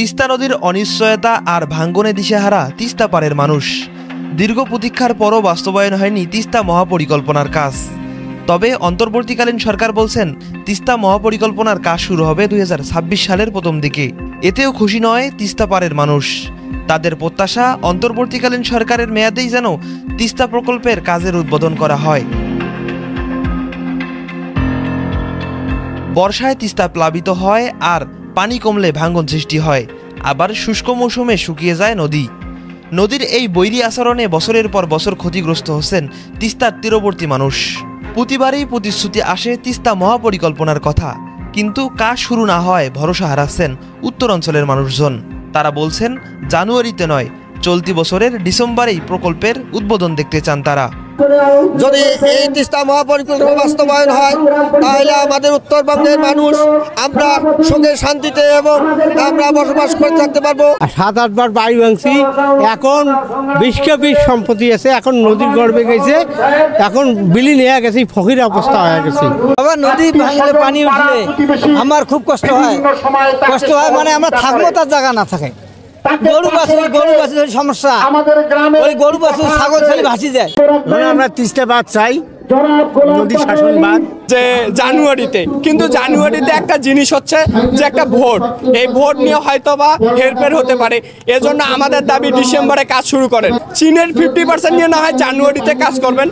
তিস্তা নদীর অনিশ্চয়তা আর ভাঙ্গনে দিশেহারা তিস্তা পাড়ের মানুষ। দীর্ঘ প্রতীক্ষার পরও বাস্তবায়ন হয়নি তিস্তা মহাপরিকল্পনার কাজ। তবে অন্তর্বর্তীকালীন সরকার বলছেন তিস্তা মহাপরিকল্পনার কাজ শুরু হবে 2026 সালের প্রথম দিকে। এতেও খুশি নয় তিস্তা পাড়ের মানুষ। তাদের প্রত্যাশা অন্তর্বর্তীকালীন সরকারের মেয়াদেই যেন তিস্তা প্রকল্পের কাজের উদ্বোধন করা হয়। বর্ষায় তিস্তা প্লাবিত হয় আর পানি কমলে ভাঙ্গন সৃষ্টি হয়, আবার শুষ্ক মৌসুমে শুকিয়ে যায় নদী। নদীর এই বৈরী আচরণে বছরের পর বছর ক্ষতিগ্রস্ত হচ্ছেন তিস্তার তীরবর্তী মানুষ। প্রতিবারই প্রতিশ্রুতি আসে তিস্তা মহাপরিকল্পনার কথা, কিন্তু কাজ শুরু না হয় ভরসা হারাচ্ছেন উত্তরাঞ্চলের মানুষজন। তারা বলছেন জানুয়ারিতে নয়, চলতি বছরের ডিসেম্বরেই প্রকল্পের উদ্বোধন দেখতে চান তারা। যদি এই তিস্তা মহাপরিকল্পনা বাস্তবায়ন হয় তাহলে আমাদের উত্তরবঙ্গের মানুষ আমরা সুখে শান্তিতে এবং আমরা বসবাস করে থাকতে পারবো। 7-8 বার বাড়ি ভাঙছি, এখন 20 সম্পত্তি আছে, এখন নদীর গর্ভে গেছে, এখন বিলীন হয়ে গেছে, ফকির অবস্থা হয়ে গেছে। আবার নদী ভাঙলে পানি উঠলে আমার খুব কষ্ট হয় মানে আমরা থাকবো তার জায়গা না থাকে। গরু বাছুর সমস্যা, ওই গরু বাছুর ছাগল ছেলে ভাসি যায়। আমরা তিস্তা বাদ চাই, নদী শাসন বাদ। যে জানুয়ারিতে, কিন্তু জানুয়ারিতে একটা জিনিস হচ্ছে যে একটা ভোট, এই ভোট নিয়ে হয়তো বা হেরফের হতে পারে। এজন্য আমাদের দাবি ডিসেম্বরে কাজ শুরু করেন। চীনের 50% নিয়ে না হয় জানুয়ারিতে কাজ করবেন।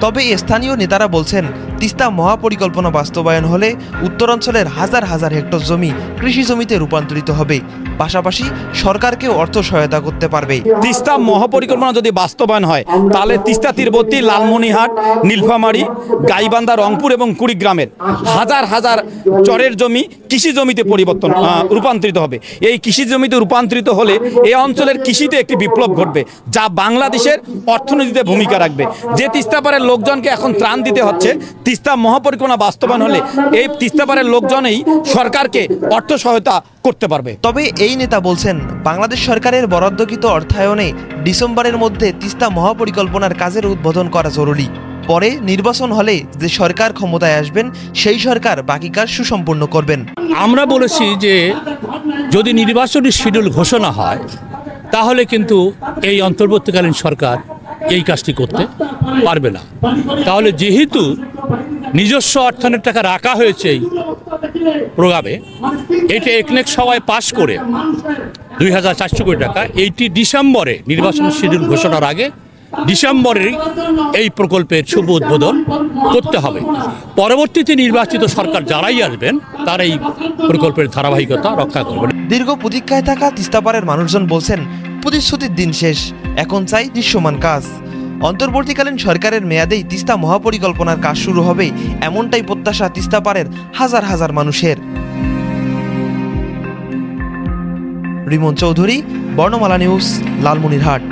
তবে স্থানীয় নেতারা বলছেন তিস্তা মহাপরিকল্পনা বাস্তবায়ন হলে উত্তরাঞ্চলের হাজার হাজার হেক্টর জমি কৃষি জমিতে রূপান্তরিত হবে, পাশাপাশি সরকারকেও অর্থ সহায়তা করতে পারবে। তিস্তা মহাপরিকল্পনা যদি বাস্তবায়ন হয় তাহলে তিস্তা তীরবর্তী লালমনিরহাট, নীলফামারী, গাইবান্ধা, রংপুর এবং কুড়িগ্রামের হাজার হাজার চরের জমি কৃষি জমিতে রূপান্তরিত হবে। এই কৃষি জমিতে রূপান্তরিত হলে এই অঞ্চলের কৃষিতে একটি বিপ্লব ঘটবে, যা বাংলাদেশের অর্থনীতিতে ভূমিকা রাখবে। যে তিস্তা পাড়ের লোকজনকে এখন ত্রাণ দিতে হচ্ছে, তিস্তা মহাপরিকল্পনা বাস্তবায়ন হলে এই তিস্তা পাড়ের লোকজনই সরকারকে অর্থ সহায়তা করতে পারবে। তবে এই নেতা বলছেন বাংলাদেশ সরকারের বরাদ্দকৃত অর্থায়নে ডিসেম্বরের মধ্যে তিস্তা মহাপরিকল্পনার কাজের উদ্বোধন করা জরুরি। পরে নির্বাচন হলে যে সরকার ক্ষমতায় আসবেন সেই সরকার বাকি কাজ সুসম্পন্ন করবেন। আমরা বলেছি যে যদি নির্বাচনী শিডিউল ঘোষণা হয় তাহলে কিন্তু এই অন্তর্বর্তীকালীন সরকার এই কাজটি করতে পারবে না। তাহলে যেহেতু নিজস্ব অর্থায়নের টাকা রাখা হয়েছে এই প্রোগ্রামে, এটা একনেক সবাই পাশ করে 2400 কোটি টাকা, এইটি ডিসেম্বরে নির্বাচন শিডিউল ঘোষণার আগে ডিসেম্বরেই এই প্রকল্পের শুভ উদ্বোধন করতে হবে। পরবর্তীতে নির্বাচিত সরকার যারাই আসবেন তারা এই প্রকল্পের ধারাবাহিকতা রক্ষা করবেন। দীর্ঘ প্রতীক্ষায় থাকা তিস্তাপাড়ের মানুষজন বলছেন প্রতিশ্রুতির দিন শেষ, এখন চাই দৃশ্যমান কাজ। অন্তর্বর্তীকালীন সরকারের মেয়াদেই তিস্তা মহাপরিকল্পনার কাজ শুরু হবে, এমনটাই প্রত্যাশা তিস্তাপাড়ের হাজার হাজার মানুষের। রিমন চৌধুরী, বর্ণমালা নিউজ, লালমনিরহাট।